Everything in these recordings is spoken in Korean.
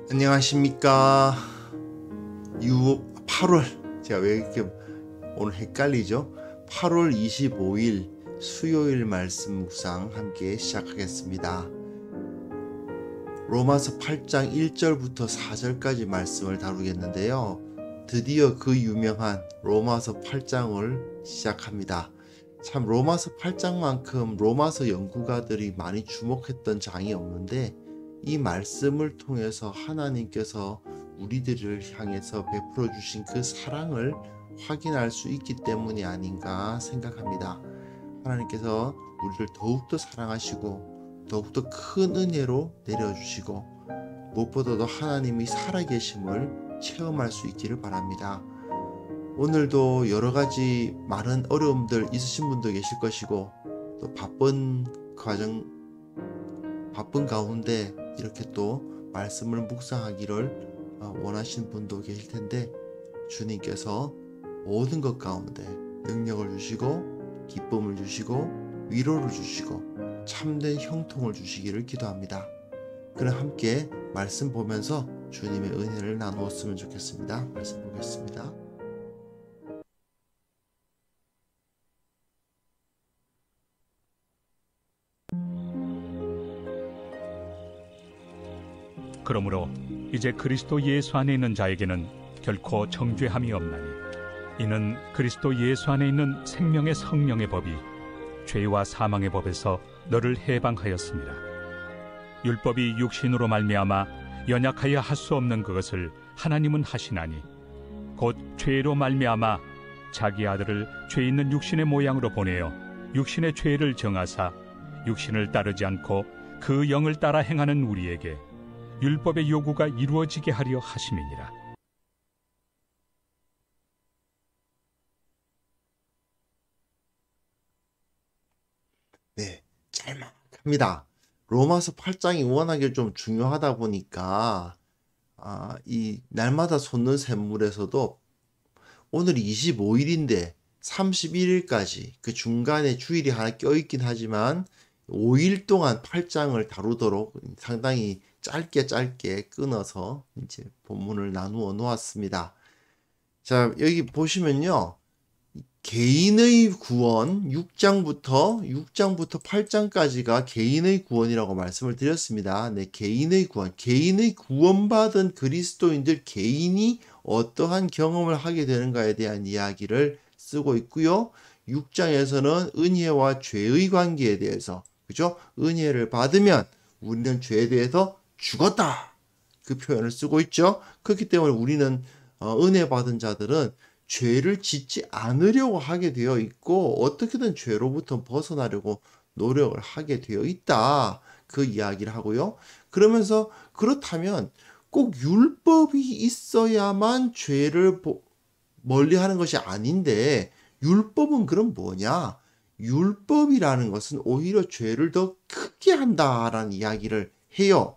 안녕하십니까. 8월, 제가 왜 이렇게 오늘 헷갈리죠? 8월 25일 수요일 말씀 묵상 함께 시작하겠습니다. 로마서 8장 1절부터 4절까지 말씀을 다루겠는데요. 드디어 그 유명한 로마서 8장을 시작합니다. 참 로마서 8장만큼 로마서 연구가들이 많이 주목했던 장이 없는데 이 말씀을 통해서 하나님께서 우리들을 향해서 베풀어 주신 그 사랑을 확인할 수 있기 때문이 아닌가 생각합니다. 하나님께서 우리를 더욱더 사랑하시고 더욱더 큰 은혜로 내려주시고 무엇보다도 하나님이 살아계심을 체험할 수 있기를 바랍니다. 오늘도 여러 가지 많은 어려움들 있으신 분도 계실 것이고 또 바쁜 가운데 이렇게 또 말씀을 묵상하기를 원하시는 분도 계실 텐데 주님께서 모든 것 가운데 능력을 주시고 기쁨을 주시고 위로를 주시고 참된 형통을 주시기를 기도합니다. 그럼 함께 말씀 보면서 주님의 은혜를 나누었으면 좋겠습니다. 말씀 보겠습니다. 그러므로 이제 그리스도 예수 안에 있는 자에게는 결코 정죄함이 없나니 이는 그리스도 예수 안에 있는 생명의 성령의 법이 죄와 사망의 법에서 너를 해방하였습니다. 율법이 육신으로 말미암아 연약하여 할 수 없는 그것을 하나님은 하시나니 곧 죄로 말미암아 자기 아들을 죄 있는 육신의 모양으로 보내어 육신의 죄를 정하사 육신을 따르지 않고 그 영을 따라 행하는 우리에게 율법의 요구가 이루어지게 하려 하심이니라. 네, 짤막합니다. 로마서 8장이 워낙에 좀 중요하다 보니까 이 날마다 솟는 샘물에서도 오늘이 25일인데 31일까지 그 중간에 주일이 하나 껴있긴 하지만 5일 동안 8장을 다루도록 상당히 짧게 끊어서 이제 본문을 나누어 놓았습니다. 자, 여기 보시면요. 개인의 구원 6장부터 8장까지가 개인의 구원이라고 말씀을 드렸습니다. 네, 개인의 구원받은 그리스도인들 개인이 어떠한 경험을 하게 되는가에 대한 이야기를 쓰고 있고요. 6장에서는 은혜와 죄의 관계에 대해서, 그죠? 은혜를 받으면 우리는 죄에 대해서 죽었다. 그 표현을 쓰고 있죠. 그렇기 때문에 우리는 은혜 받은 자들은 죄를 짓지 않으려고 하게 되어 있고 어떻게든 죄로부터 벗어나려고 노력을 하게 되어 있다. 그 이야기를 하고요. 그러면서 그렇다면 꼭 율법이 있어야만 죄를 멀리하는 것이 아닌데 율법은 그럼 뭐냐? 율법이라는 것은 오히려 죄를 더 크게 한다라는 이야기를 해요.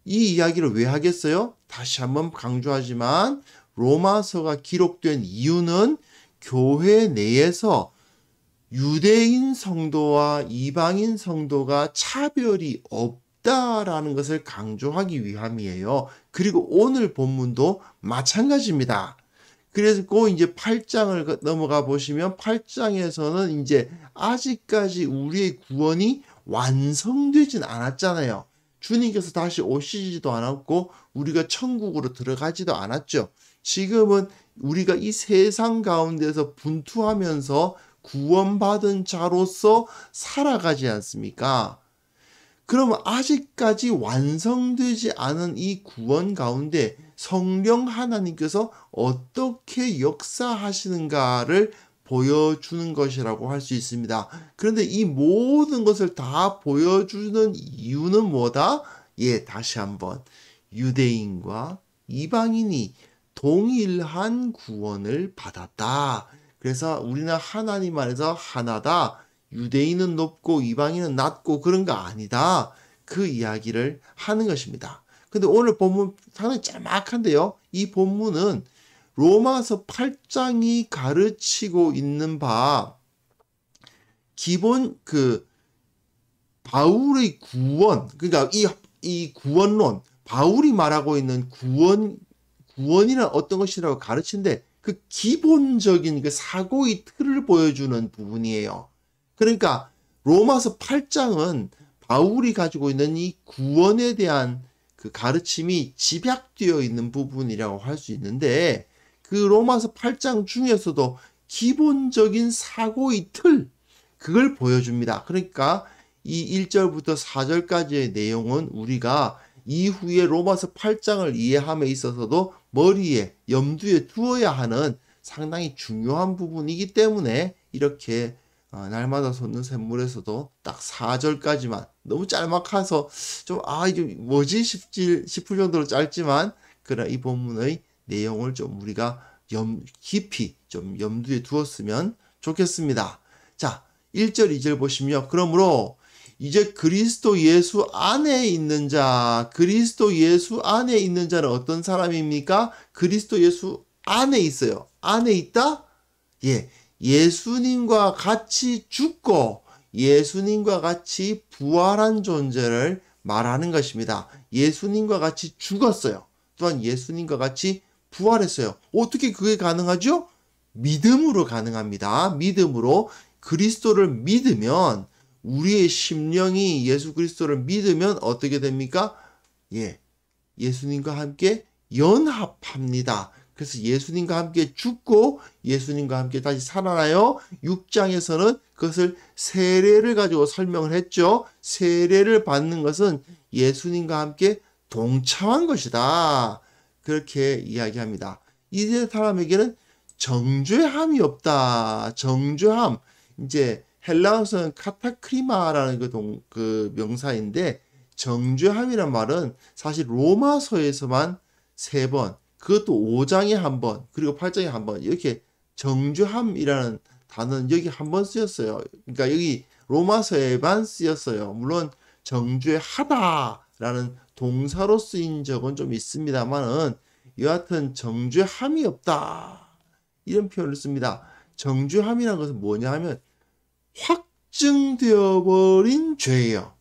이 이야기를 왜 하겠어요? 다시 한번 강조하지만 로마서가 기록된 이유는 교회 내에서 유대인 성도와 이방인 성도가 차별이 없다라는 것을 강조하기 위함이에요. 그리고 오늘 본문도 마찬가지입니다. 그래서 그 이제 8장을 넘어가 보시면 8장에서는 이제 아직까지 우리의 구원이 완성되진 않았잖아요. 주님께서 다시 오시지도 않았고 우리가 천국으로 들어가지도 않았죠. 지금은 우리가 이 세상 가운데서 분투하면서 구원받은 자로서 살아가지 않습니까? 그러면 아직까지 완성되지 않은 이 구원 가운데 성령 하나님께서 어떻게 역사하시는가를 보여주는 것이라고 할 수 있습니다. 그런데 이 모든 것을 다 보여주는 이유는 뭐다? 예, 다시 한번 유대인과 이방인이 동일한 구원을 받았다. 그래서 우리는 하나님 안에서 하나다. 유대인은 높고 이방인은 낮고 그런 거 아니다. 그 이야기를 하는 것입니다. 근데 오늘 본문 상당히 짤막한데요. 이 본문은 로마서 8장이 가르치고 있는 바 기본 바울의 구원, 그러니까 이 구원론, 바울이 말하고 있는 구원이란 어떤 것이라고 가르치는데 그 기본적인 그 사고의 틀을 보여주는 부분이에요. 그러니까 로마서 8장은 바울이 가지고 있는 이 구원에 대한 그 가르침이 집약되어 있는 부분이라고 할 수 있는데 그 로마서 8장 중에서도 기본적인 사고의 틀, 그걸 보여줍니다. 그러니까 이 1절부터 4절까지의 내용은 우리가 이후에 로마서 8장을 이해함에 있어서도 머리에, 염두에 두어야 하는 상당히 중요한 부분이기 때문에 이렇게 날마다 솟는 샘물에서도 딱 4절까지만 너무 짤막해서 좀 이게 뭐지 싶을 정도로 짧지만 그러나 이 본문의 내용을 좀 우리가 깊이 좀 염두에 두었으면 좋겠습니다. 자, 1절, 2절 보시면 그러므로 이제 그리스도 예수 안에 있는 자, 그리스도 예수 안에 있는 자는 어떤 사람입니까? 그리스도 예수 안에 있어요. 안에 있다? 예, 예수님과 같이 죽고 예수님과 같이 부활한 존재를 말하는 것입니다. 예수님과 같이 죽었어요. 또한 예수님과 같이 부활했어요. 어떻게 그게 가능하죠? 믿음으로 가능합니다. 믿음으로 그리스도를 믿으면 우리의 심령이 예수 그리스도를 믿으면 어떻게 됩니까? 예, 예수님과 함께 연합합니다. 그래서 예수님과 함께 죽고 예수님과 함께 다시 살아나요. 6장에서는 그것을 세례를 가지고 설명을 했죠. 세례를 받는 것은 예수님과 함께 동참한 것이다. 그렇게 이야기합니다. 이제 사람에게는 정죄함이 없다. 정죄함. 이제 헬라어에서는 카타크리마라는 그 명사인데 정죄함이란 말은 사실 로마서에서만 3번, 그것도 5장에 1번, 그리고 8장에 1번 이렇게 정죄함이라는 단어는 여기 한 번 쓰였어요. 그러니까 여기 로마서에만 쓰였어요. 물론 정죄하다라는 동사로 쓰인 적은 좀 있습니다만은 여하튼 정죄함이 없다 이런 표현을 씁니다. 정죄함이라는 것은 뭐냐 하면 확증되어 버린 죄예요.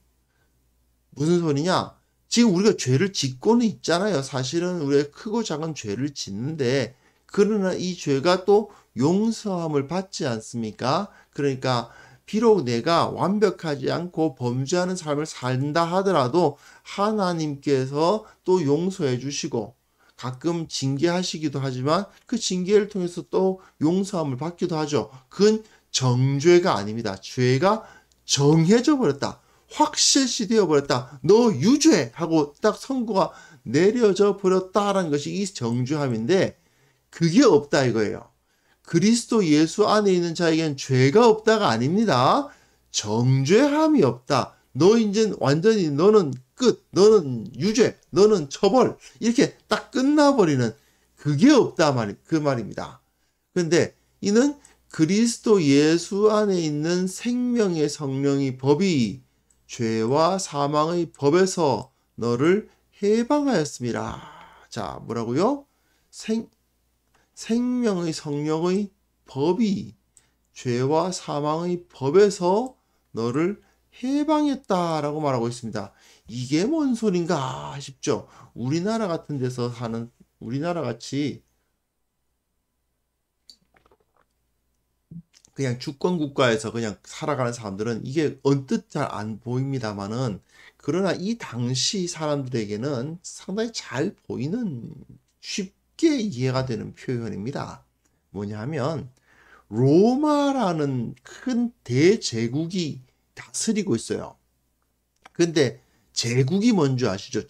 무슨 소리냐? 지금 우리가 죄를 짓고는 있잖아요. 사실은 우리가 크고 작은 죄를 짓는데 그러나 이 죄가 또 용서함을 받지 않습니까? 그러니까 비록 내가 완벽하지 않고 범죄하는 삶을 산다 하더라도 하나님께서 또 용서해 주시고 가끔 징계하시기도 하지만 그 징계를 통해서 또 용서함을 받기도 하죠. 그건 정죄가 아닙니다. 죄가 정해져 버렸다. 확실시 되어 버렸다. 너 유죄! 하고 딱 선고가 내려져 버렸다라는 것이 이 정죄함인데 그게 없다 이거예요. 그리스도 예수 안에 있는 자에게는 죄가 없다가 아닙니다. 정죄함이 없다. 너 이제 완전히 너는 끝, 너는 유죄, 너는 처벌 이렇게 딱 끝나버리는 그게 없다 그 말입니다. 그런데 이는 그리스도 예수 안에 있는 생명의 성령의 법이 죄와 사망의 법에서 너를 해방하였습니다. 자, 뭐라고요? 생명의 성령의 법이 죄와 사망의 법에서 너를 해방했다라고 말하고 있습니다. 이게 뭔 소린가 싶죠? 우리나라 같은 데서 사는, 우리나라 같이 그냥 주권 국가에서 그냥 살아가는 사람들은 이게 언뜻 잘 안 보입니다만은 그러나 이 당시 사람들에게는 상당히 잘 보이는 쉽게 이해가 되는 표현입니다. 뭐냐 하면 로마라는 큰 대제국이 다스리고 있어요. 근데 제국이 뭔지 아시죠?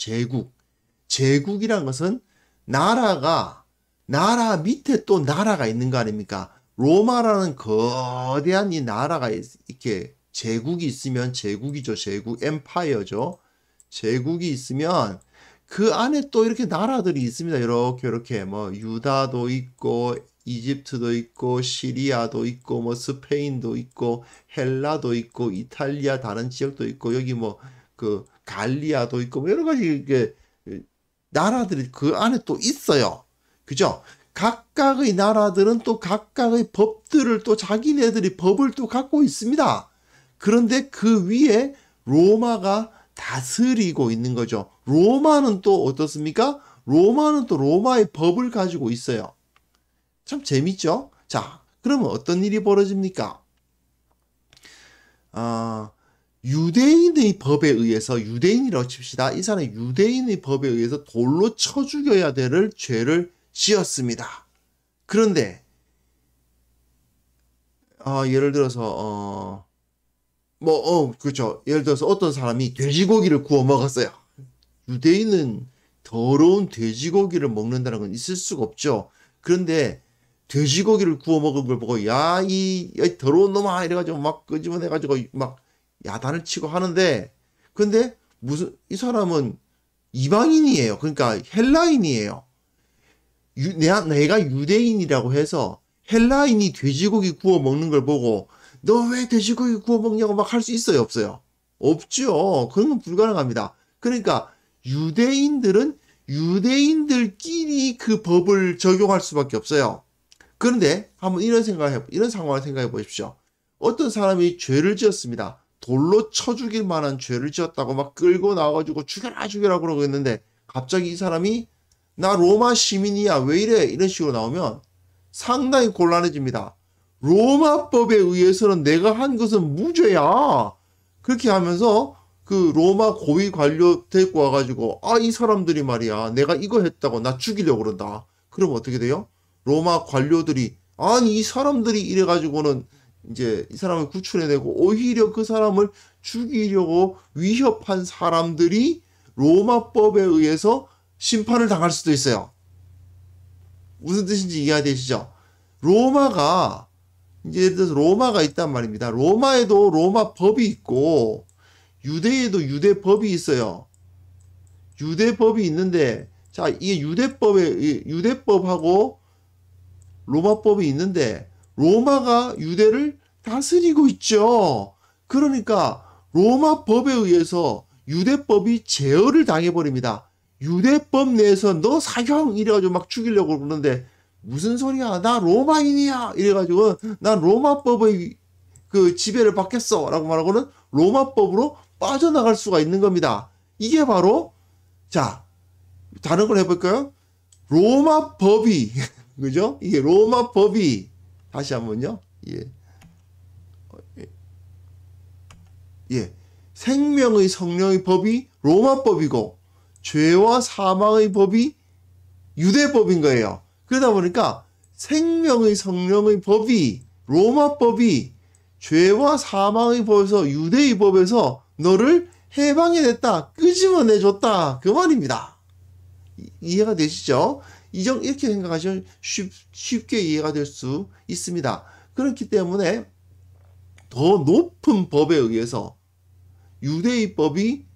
제국이란 것은 나라 밑에 또 나라가 있는 거 아닙니까? 로마라는 거대한 이 나라가 이렇게 제국이 있으면 제국이죠. 제국, 엠파이어죠. 제국이 있으면 그 안에 또 이렇게 나라들이 있습니다. 이렇게 뭐 유다도 있고 이집트도 있고 시리아도 있고 뭐 스페인도 있고 헬라도 있고 이탈리아 다른 지역도 있고 여기 뭐 그 갈리아도 있고 뭐 여러 가지 이게 나라들이 그 안에 또 있어요. 그죠? 각각의 나라들은 또 각각의 법들을 또 자기네들이 법을 또 갖고 있습니다. 그런데 그 위에 로마가 다스리고 있는 거죠. 로마는 또 어떻습니까? 로마는 또 로마의 법을 가지고 있어요. 참 재밌죠? 자, 그러면 어떤 일이 벌어집니까? 유대인의 법에 의해서, 유대인이라고 칩시다. 이 사람이 유대인의 법에 의해서 돌로 쳐 죽여야 될 죄를 지었습니다. 그런데 예를 들어서 그렇죠. 예를 들어서 어떤 사람이 돼지고기를 구워 먹었어요. 유대인은 더러운 돼지고기를 먹는다는 건 있을 수가 없죠. 그런데 돼지고기를 구워 먹은 걸 보고 야, 이 더러운 놈아 이래가지고 막 끄집어내가지고 막 야단을 치고 하는데, 근데 이 사람은 이방인이에요. 그러니까 헬라인이에요. 내가 유대인이라고 해서 헬라인이 돼지고기 구워 먹는 걸 보고 너 왜 돼지고기 구워 먹냐고 막 할 수 있어요, 없어요? 없죠. 그런 건 불가능합니다. 그러니까 유대인들은 유대인들끼리 그 법을 적용할 수밖에 없어요. 그런데 한번 이런 상황을 생각해 보십시오. 어떤 사람이 죄를 지었습니다. 돌로 쳐 죽일 만한 죄를 지었다고 막 끌고 나와가지고 죽여라 그러고 있는데, 갑자기 이 사람이 나 로마 시민이야 왜 이래 이런 식으로 나오면 상당히 곤란해집니다. 로마법에 의해서는 내가 한 것은 무죄야. 그렇게 하면서 그 로마 고위 관료 데리고 와가지고 이 사람들이 말이야 내가 이거 했다고 나 죽이려고 그런다. 그럼 어떻게 돼요? 로마 관료들이 아니 이 사람들이 이래가지고는 이제 이 사람을 구출해내고 오히려 그 사람을 죽이려고 위협한 사람들이 로마법에 의해서 심판을 당할 수도 있어요. 무슨 뜻인지 이해되시죠? 로마가 이제 예를 들어서 로마가 있단 말입니다. 로마에도 로마 법이 있고 유대에도 유대법이 있어요. 유대법이 있는데, 자, 이게 유대법하고 로마법이 있는데 로마가 유대를 다스리고 있죠. 그러니까 로마법에 의해서 유대법이 제어를 당해버립니다. 유대법 내에서 너 사형 이래가지고 막 죽이려고 그러는데 무슨 소리야? 나 로마인이야 이래가지고 난 로마법의 그 지배를 받겠어 라고 말하고는 로마법으로 빠져나갈 수가 있는 겁니다. 이게 바로, 자, 다른 걸 해볼까요? 로마법이 그죠? 이게 로마법이, 다시 한번요. 생명의 성령의 법이 로마법이고 죄와 사망의 법이 유대법인 거예요. 그러다 보니까 생명의 성령의 법이 로마법이 죄와 사망의 법에서 유대의 법에서 너를 해방해냈다, 끄집어내줬다, 그 말입니다. 이해가 되시죠? 이렇게 생각하시면 쉽게 이해가 될 수 있습니다. 그렇기 때문에 더 높은 법에 의해서 유대의 법이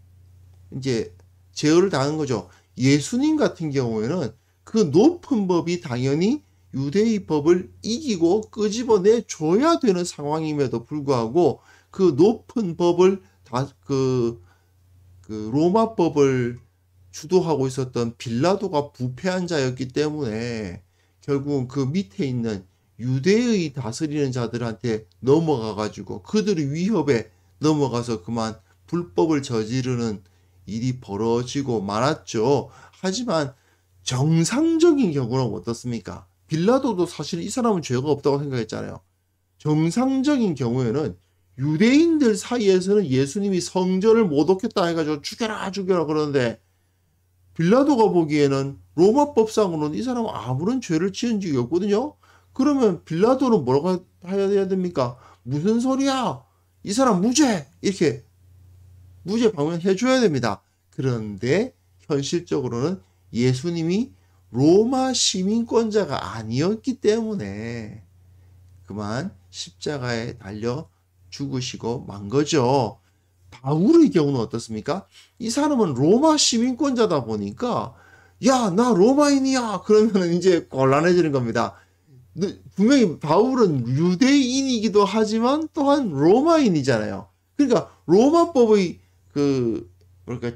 이제 제어를 당한 거죠. 예수님 같은 경우에는 그 높은 법이 당연히 유대의 법을 이기고 끄집어내 줘야 되는 상황임에도 불구하고 그 높은 법을 그 로마법을 주도하고 있었던 빌라도가 부패한 자였기 때문에 결국은 그 밑에 있는 유대의 다스리는 자들한테 넘어가가지고 그들의 위협에 넘어가서 그만 불법을 저지르는 일이 벌어지고 말았죠. 하지만 정상적인 경우는 어떻습니까? 빌라도도 사실 이 사람은 죄가 없다고 생각했잖아요. 정상적인 경우에는 유대인들 사이에서는 예수님이 성전을 모독했다 해가지고 죽여라 그러는데, 빌라도가 보기에는 로마법상으로는 이 사람은 아무런 죄를 지은 적이 없거든요. 그러면 빌라도는 뭐라고 해야 됩니까? 무슨 소리야? 이 사람 무죄! 이렇게 무죄 방면해줘야 됩니다. 그런데 현실적으로는 예수님이 로마 시민권자가 아니었기 때문에 그만 십자가에 달려 죽으시고 만 거죠. 바울의 경우는 어떻습니까? 이 사람은 로마 시민권자다 보니까 야, 나 로마인이야 그러면 이제 곤란해지는 겁니다. 분명히 바울은 유대인이기도 하지만 또한 로마인이잖아요. 그러니까 로마법의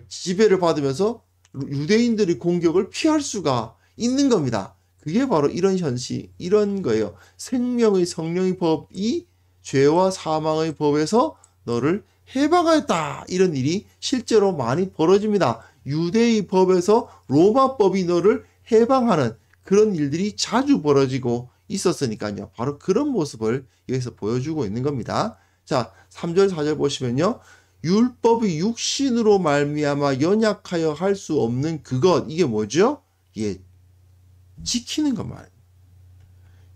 지배를 받으면서 유대인들의 공격을 피할 수가 있는 겁니다. 그게 바로 이런 거예요. 생명의 성령의 법이 죄와 사망의 법에서 너를 해방하였다. 이런 일이 실제로 많이 벌어집니다. 유대의 법에서 로마 법이 너를 해방하는 그런 일들이 자주 벌어지고 있었으니까요. 바로 그런 모습을 여기서 보여주고 있는 겁니다. 자, 3절 4절 보시면요. 율법이 육신으로 말미암아 연약하여 할 수 없는 그것, 이게 뭐죠? 예, 지키는 것 말이에요.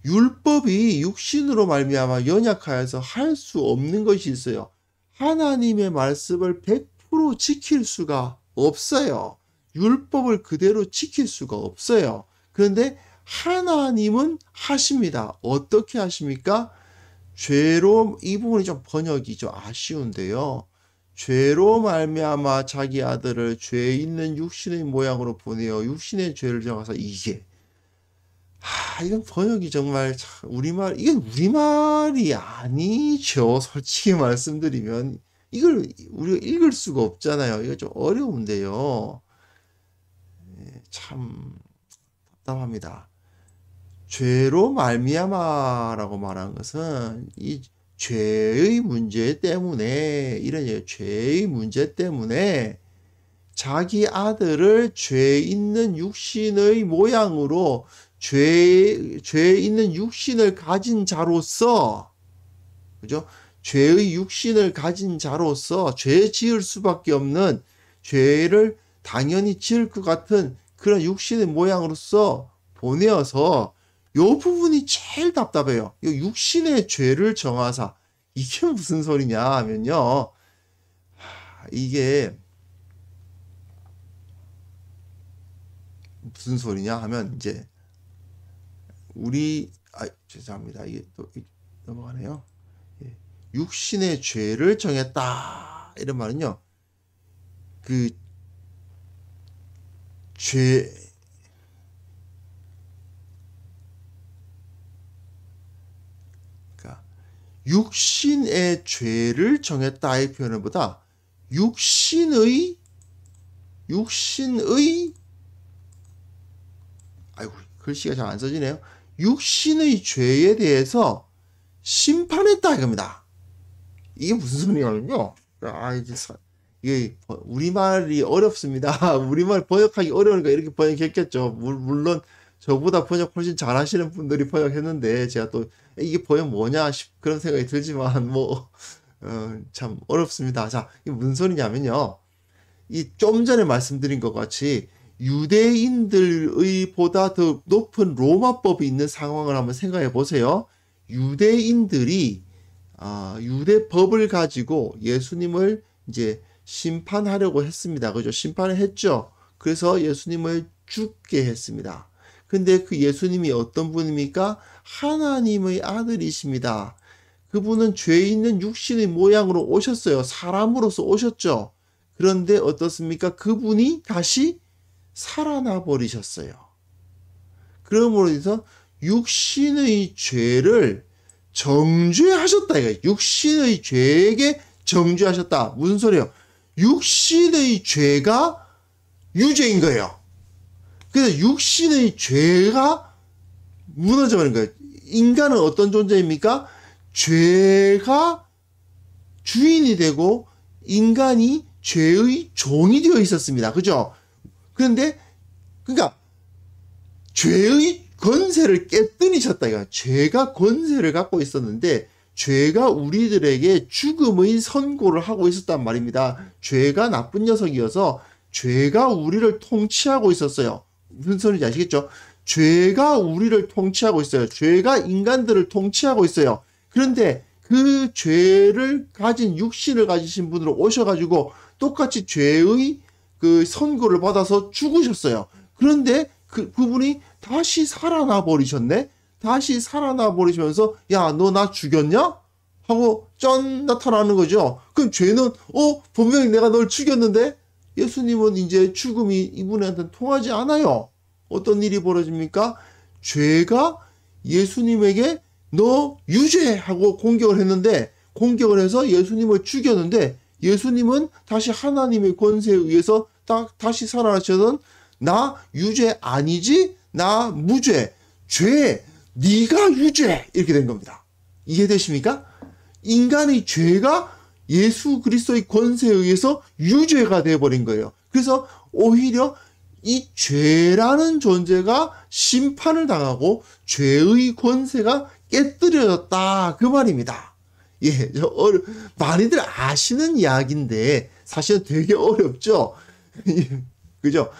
율법이 육신으로 말미암아 연약하여서 할 수 없는 것이 있어요. 하나님의 말씀을 100% 지킬 수가 없어요. 율법을 그대로 지킬 수가 없어요. 그런데 하나님은 하십니다. 어떻게 하십니까? 죄로, 이 부분이 좀 번역이 좀 아쉬운데요. 죄로 말미암아 자기 아들을 죄 있는 육신의 모양으로 보내어 육신의 죄를 정하사 이게 이건 번역이 정말 이건 우리말이 아니죠. 솔직히 말씀드리면 이걸 우리가 읽을 수가 없잖아요. 이거 좀 어려운데요. 참 답답합니다. 죄로 말미암아라고 말한 것은 이 죄의 문제 때문에, 이런 얘기예요. 죄의 문제 때문에 자기 아들을 죄 있는 육신의 모양으로 죄 있는 육신을 가진 자로서, 그죠? 죄의 육신을 가진 자로서 죄 지을 수밖에 없는, 죄를 당연히 지을 것 같은 그런 육신의 모양으로서 보내어서, 요 부분이 제일 답답해요. 요 육신의 죄를 정하사. 이게 무슨 소리냐 하면요. 이게 무슨 소리냐 하면 이제 죄송합니다. 이게 또 넘어가네요. 육신의 죄를 정했다. 이런 말은요. 육신의 죄를 정했다의 표현보다 육신의 글씨가 잘 안 써지네요. 육신의 죄에 대해서 심판했다 이겁니다. 이게 무슨 소리냐면요. 이게 우리말이 어렵습니다. 우리말 번역하기 어려우니까 이렇게 번역했겠죠. 물론 저보다 번역 훨씬 잘하시는 분들이 번역했는데 제가 또 이게 번역 뭐냐 그런 생각이 들지만 참 어렵습니다. 자, 이게 무슨 소리냐면요. 이 좀 전에 말씀드린 것 같이 유대인들의 보다 더 높은 로마법이 있는 상황을 한번 생각해 보세요. 유대인들이 유대법을 가지고 예수님을 이제 심판하려고 했습니다. 그죠? 심판을 했죠. 그래서 예수님을 죽게 했습니다. 근데 그 예수님이 어떤 분입니까? 하나님의 아들이십니다. 그분은 죄 있는 육신의 모양으로 오셨어요. 사람으로서 오셨죠. 그런데 어떻습니까? 그분이 다시 살아나 버리셨어요. 그러므로 인해서 육신의 죄를 정죄하셨다. 이거예요. 육신의 죄에게 정죄하셨다. 무슨 소리예요? 육신의 죄가 유죄인 거예요. 그래서 육신의 죄가 무너져 버린 거예요. 인간은 어떤 존재입니까? 죄가 주인이 되고 인간이 죄의 종이 되어 있었습니다. 그죠? 그런데 그러니까 죄의 권세를 깨뜨리셨다. 이거. 죄가 권세를 갖고 있었는데 죄가 우리들에게 죽음의 선고를 하고 있었단 말입니다. 죄가 나쁜 녀석이어서 죄가 우리를 통치하고 있었어요. 무슨 소리인지 아시겠죠? 죄가 우리를 통치하고 있어요. 죄가 인간들을 통치하고 있어요. 그런데 그 죄를 가진 육신을 가지신 분으로 오셔가지고 똑같이 죄의 그 선고를 받아서 죽으셨어요. 그런데 그분이 다시 살아나 버리셨네? 다시 살아나 버리시면서 야, 너 나 죽였냐? 하고 짠 나타나는 거죠. 그럼 죄는 분명히 내가 널 죽였는데 예수님은 이제 죽음이 이분한테는 통하지 않아요. 어떤 일이 벌어집니까? 죄가 예수님에게 너 유죄하고 공격을 했는데 공격을 해서 예수님을 죽였는데 예수님은 다시 하나님의 권세에 의해서 다시 살아나셔서 나 유죄 아니지? 나 무죄. 죄. 네가 유죄. 이렇게 된 겁니다. 이해되십니까? 인간의 죄가 예수 그리스도의 권세에 의해서 유죄가 되어버린 거예요. 그래서 오히려 이 죄라는 존재가 심판을 당하고 죄의 권세가 깨뜨려졌다 그 말입니다. 예, 많이들 아시는 이야기인데 사실은 되게 어렵죠. 그죠?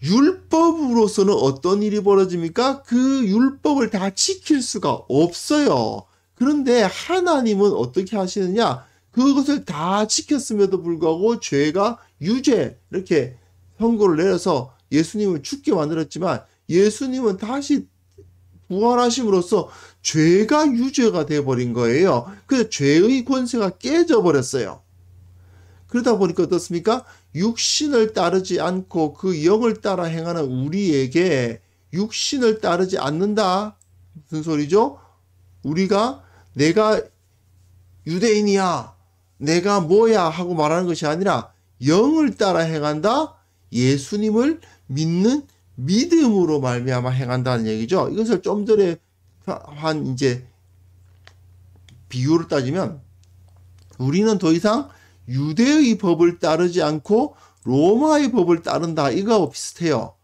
율법으로서는 어떤 일이 벌어집니까? 그 율법을 다 지킬 수가 없어요. 그런데 하나님은 어떻게 하시느냐? 그것을 다 지켰음에도 불구하고 죄가 유죄 이렇게 선고를 내려서 예수님을 죽게 만들었지만 예수님은 다시 부활하심으로써 죄가 유죄가 되어버린 거예요. 그래서 죄의 권세가 깨져버렸어요. 그러다 보니까 어떻습니까? 육신을 따르지 않고 그 영을 따라 행하는 우리에게 육신을 따르지 않는다. 무슨 소리죠? 우리가 내가 유대인이야, 내가 뭐야 하고 말하는 것이 아니라 영을 따라 행한다. 예수님을 믿는 믿음으로 말미암아 행한다는 얘기죠. 이것을 좀 전에 한 이제 비유로 따지면 우리는 더 이상 유대의 법을 따르지 않고 로마의 법을 따른다. 이거하고 비슷해요.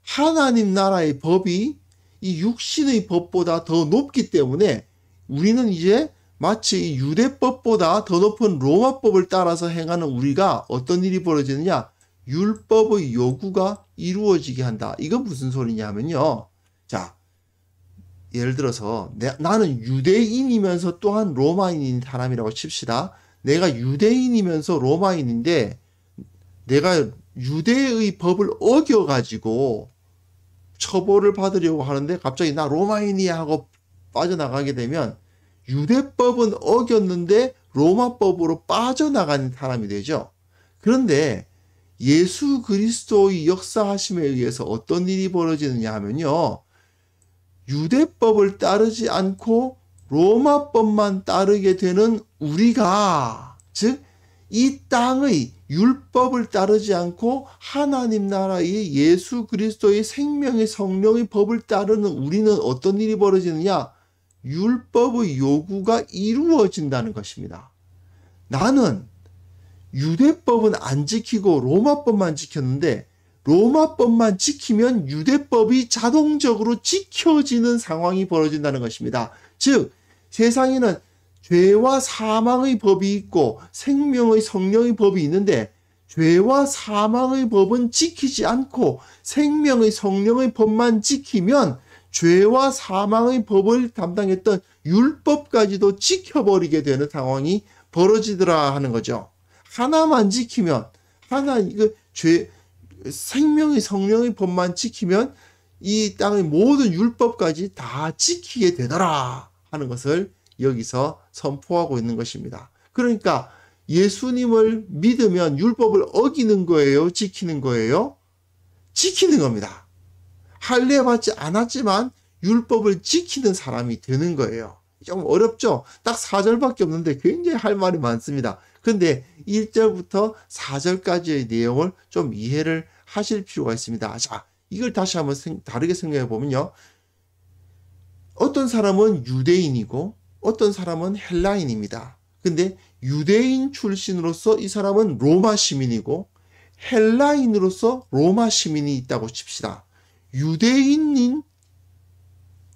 하나님 나라의 법이 이 육신의 법보다 더 높기 때문에 우리는 이제 마치 유대법보다 더 높은 로마법을 따라서 행하는 우리가 어떤 일이 벌어지느냐? 율법의 요구가 이루어지게 한다. 이건 무슨 소리냐면요. 자, 예를 들어서 나는 유대인이면서 또한 로마인인 사람이라고 칩시다. 내가 유대인이면서 로마인인데 내가 유대의 법을 어겨가지고 처벌을 받으려고 하는데 갑자기 나 로마인이야 하고 빠져나가게 되면 유대법은 어겼는데 로마법으로 빠져나가는 사람이 되죠. 그런데 예수 그리스도의 역사하심에 의해서 어떤 일이 벌어지느냐 하면요. 유대법을 따르지 않고 로마법만 따르게 되는 우리가, 즉 이 땅의 율법을 따르지 않고 하나님 나라의 예수 그리스도의 생명의 성령의 법을 따르는 우리는 어떤 일이 벌어지느냐? 율법의 요구가 이루어진다는 것입니다. 나는 유대법은 안 지키고 로마법만 지켰는데 로마법만 지키면 유대법이 자동적으로 지켜지는 상황이 벌어진다는 것입니다. 즉 세상에는 죄와 사망의 법이 있고 생명의 성령의 법이 있는데 죄와 사망의 법은 지키지 않고 생명의 성령의 법만 지키면 죄와 사망의 법을 담당했던 율법까지도 지켜버리게 되는 상황이 벌어지더라 하는 거죠. 하나만 지키면 생명의 성령의 법만 지키면 이 땅의 모든 율법까지 다 지키게 되더라 하는 것을 여기서 선포하고 있는 것입니다. 그러니까 예수님을 믿으면 율법을 어기는 거예요? 지키는 거예요? 지키는 겁니다. 할례 받지 않았지만 율법을 지키는 사람이 되는 거예요. 좀 어렵죠? 딱 4절밖에 없는데 굉장히 할 말이 많습니다. 근데 1절부터 4절까지의 내용을 좀 이해를 하실 필요가 있습니다. 자, 이걸 다시 한번 다르게 생각해 보면요. 어떤 사람은 유대인이고 어떤 사람은 헬라인입니다. 근데 유대인 출신으로서 이 사람은 로마 시민이고 헬라인으로서 로마 시민이 있다고 칩시다.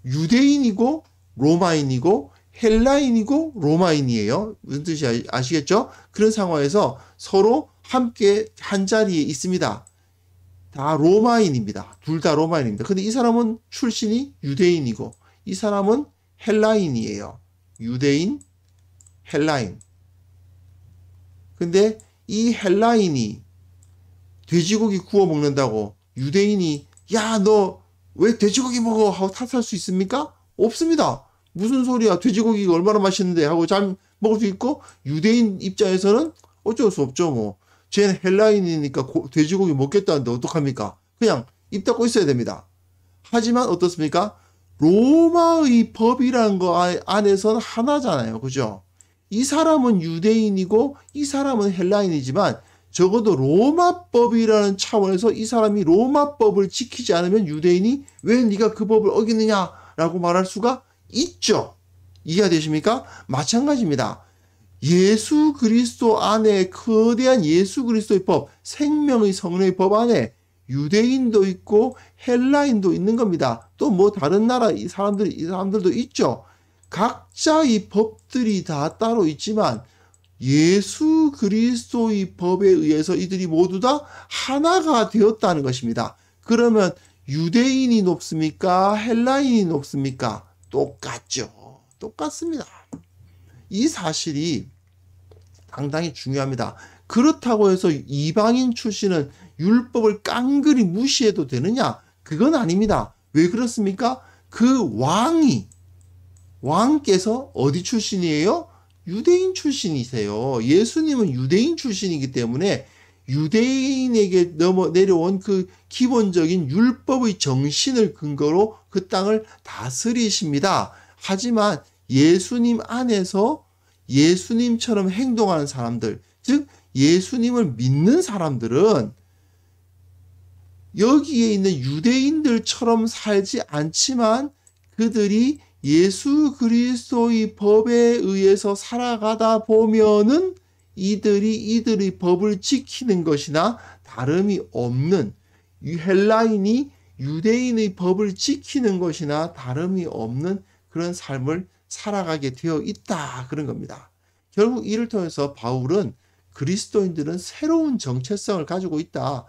유대인이고 로마인이고 헬라인이고 로마인이에요. 무슨 뜻이 아시겠죠? 그런 상황에서 서로 함께 한 자리에 있습니다. 다 로마인입니다. 둘 다 로마인입니다. 근데 이 사람은 출신이 유대인이고 이 사람은 헬라인이에요. 유대인, 헬라인. 근데 이 헬라인이 돼지고기 구워 먹는다고 유대인이 야, 너 왜 돼지고기 먹어? 하고 탓할 수 있습니까? 없습니다. 무슨 소리야? 돼지고기가 얼마나 맛있는데 하고 잘 먹을 수 있고 유대인 입장에서는 어쩔 수 없죠. 뭐 쟤는 헬라인이니까 돼지고기 먹겠다는데 어떡합니까? 그냥 입 닫고 있어야 됩니다. 하지만 어떻습니까? 로마의 법이라는 거 안에서는 하나잖아요. 그죠? 이 사람은 유대인이고 이 사람은 헬라인이지만 적어도 로마법이라는 차원에서 이 사람이 로마법을 지키지 않으면 유대인이 왜 네가 그 법을 어기느냐라고 말할 수가 있죠. 이해가 되십니까? 마찬가지입니다. 예수 그리스도 안에 거대한 예수 그리스도의 법, 생명의 성령의 법 안에 유대인도 있고 헬라인도 있는 겁니다. 또 뭐 다른 나라 이 사람들도 있죠. 각자의 법들이 다 따로 있지만 예수 그리스도의 법에 의해서 이들이 모두 다 하나가 되었다는 것입니다. 그러면 유대인이 높습니까? 헬라인이 높습니까? 똑같죠. 똑같습니다. 이 사실이 상당히 중요합니다. 그렇다고 해서 이방인 출신은 율법을 깡그리 무시해도 되느냐? 그건 아닙니다. 왜 그렇습니까? 그 왕께서 어디 출신이에요? 유대인 출신이세요. 예수님은 유대인 출신이기 때문에 유대인에게 내려온 그 기본적인 율법의 정신을 근거로 그 땅을 다스리십니다. 하지만 예수님 안에서 예수님처럼 행동하는 사람들, 즉 예수님을 믿는 사람들은 여기에 있는 유대인들처럼 살지 않지만 그들이 예수 그리스도의 법에 의해서 살아가다 보면은 이들의 법을 지키는 것이나 다름이 없는, 헬라인이 유대인의 법을 지키는 것이나 다름이 없는 그런 삶을 살아가게 되어 있다, 그런 겁니다. 결국 이를 통해서 바울은 그리스도인들은 새로운 정체성을 가지고 있다.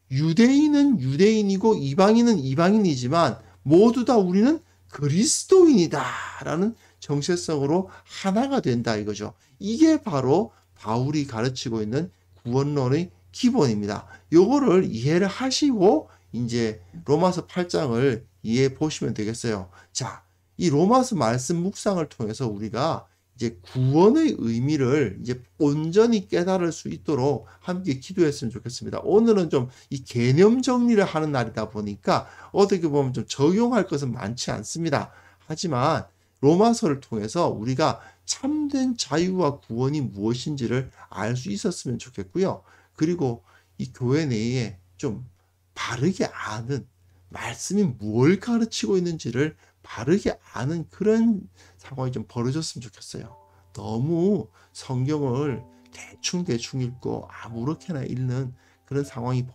유대인은 유대인이고 이방인은 이방인이지만 모두 다 우리는 그리스도인이다 라는 정체성으로 하나가 된다, 이거죠. 이게 바로 바울이 가르치고 있는 구원론의 기본입니다. 요거를 이해를 하시고 이제 로마서 8장을 이해해 보시면 되겠어요. 자, 이 로마서 말씀 묵상을 통해서 우리가 이제 구원의 의미를 이제 온전히 깨달을 수 있도록 함께 기도했으면 좋겠습니다. 오늘은 좀 이 개념 정리를 하는 날이다 보니까 어떻게 보면 좀 적용할 것은 많지 않습니다. 하지만 로마서를 통해서 우리가 참된 자유와 구원이 무엇인지를 알 수 있었으면 좋겠고요. 그리고 이 교회 내에 좀 바르게 아는, 말씀이 뭘 가르치고 있는지를 바르게 아는 그런 상황이 좀 벌어졌으면 좋겠어요. 너무 성경을 대충 읽고 아무렇게나 읽는 그런 상황이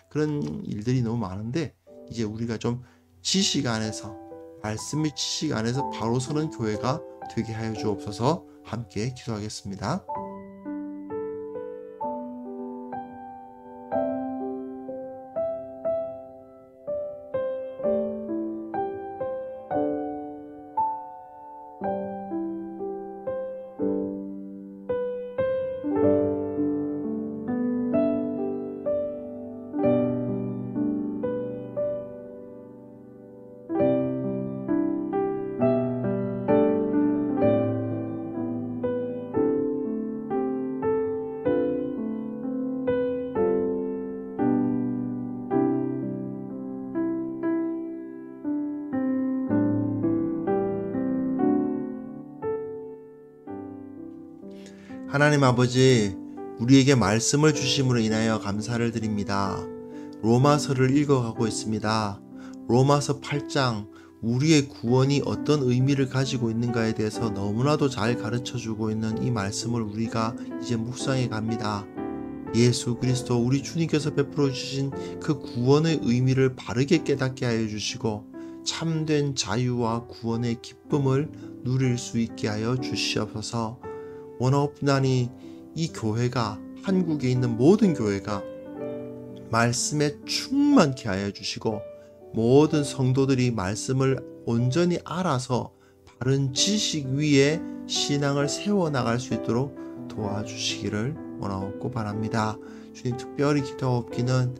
그런 일들이 너무 많은데, 이제 우리가 좀 지식 안에서, 말씀의 지식 안에서 바로 서는 교회가 되게 하여 주옵소서. 함께 기도하겠습니다. 하나님 아버지, 우리에게 말씀을 주심으로 인하여 감사를 드립니다. 로마서를 읽어가고 있습니다. 로마서 8장, 우리의 구원이 어떤 의미를 가지고 있는가에 대해서 너무나도 잘 가르쳐주고 있는 이 말씀을 우리가 이제 묵상해 갑니다. 예수 그리스도 우리 주님께서 베풀어 주신 그 구원의 의미를 바르게 깨닫게 하여 주시고 참된 자유와 구원의 기쁨을 누릴 수 있게 하여 주시옵소서. 원하옵나니 이 교회가, 한국에 있는 모든 교회가 말씀에 충만케 하여 주시고 모든 성도들이 말씀을 온전히 알아서 바른 지식 위에 신앙을 세워나갈 수 있도록 도와주시기를 원하옵고 바랍니다. 주님, 특별히 기도하옵기는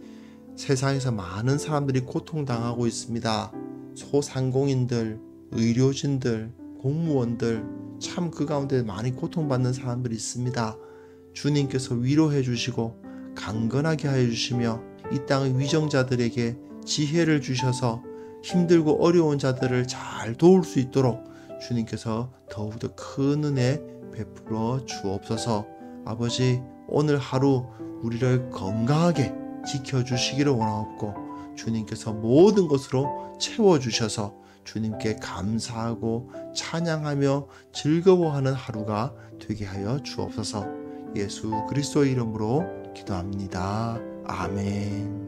세상에서 많은 사람들이 고통당하고 있습니다. 소상공인들, 의료진들, 공무원들, 참 그 가운데 많이 고통받는 사람들이 있습니다. 주님께서 위로해 주시고 강건하게 하여 주시며 이 땅의 위정자들에게 지혜를 주셔서 힘들고 어려운 자들을 잘 도울 수 있도록 주님께서 더욱더 큰 은혜 베풀어 주옵소서. 아버지, 오늘 하루 우리를 건강하게 지켜주시기를 원하옵고 주님께서 모든 것으로 채워주셔서 주님께 감사하고 찬양하며 즐거워하는 하루가 되게 하여 주옵소서. 예수 그리스도의 이름으로 기도합니다. 아멘.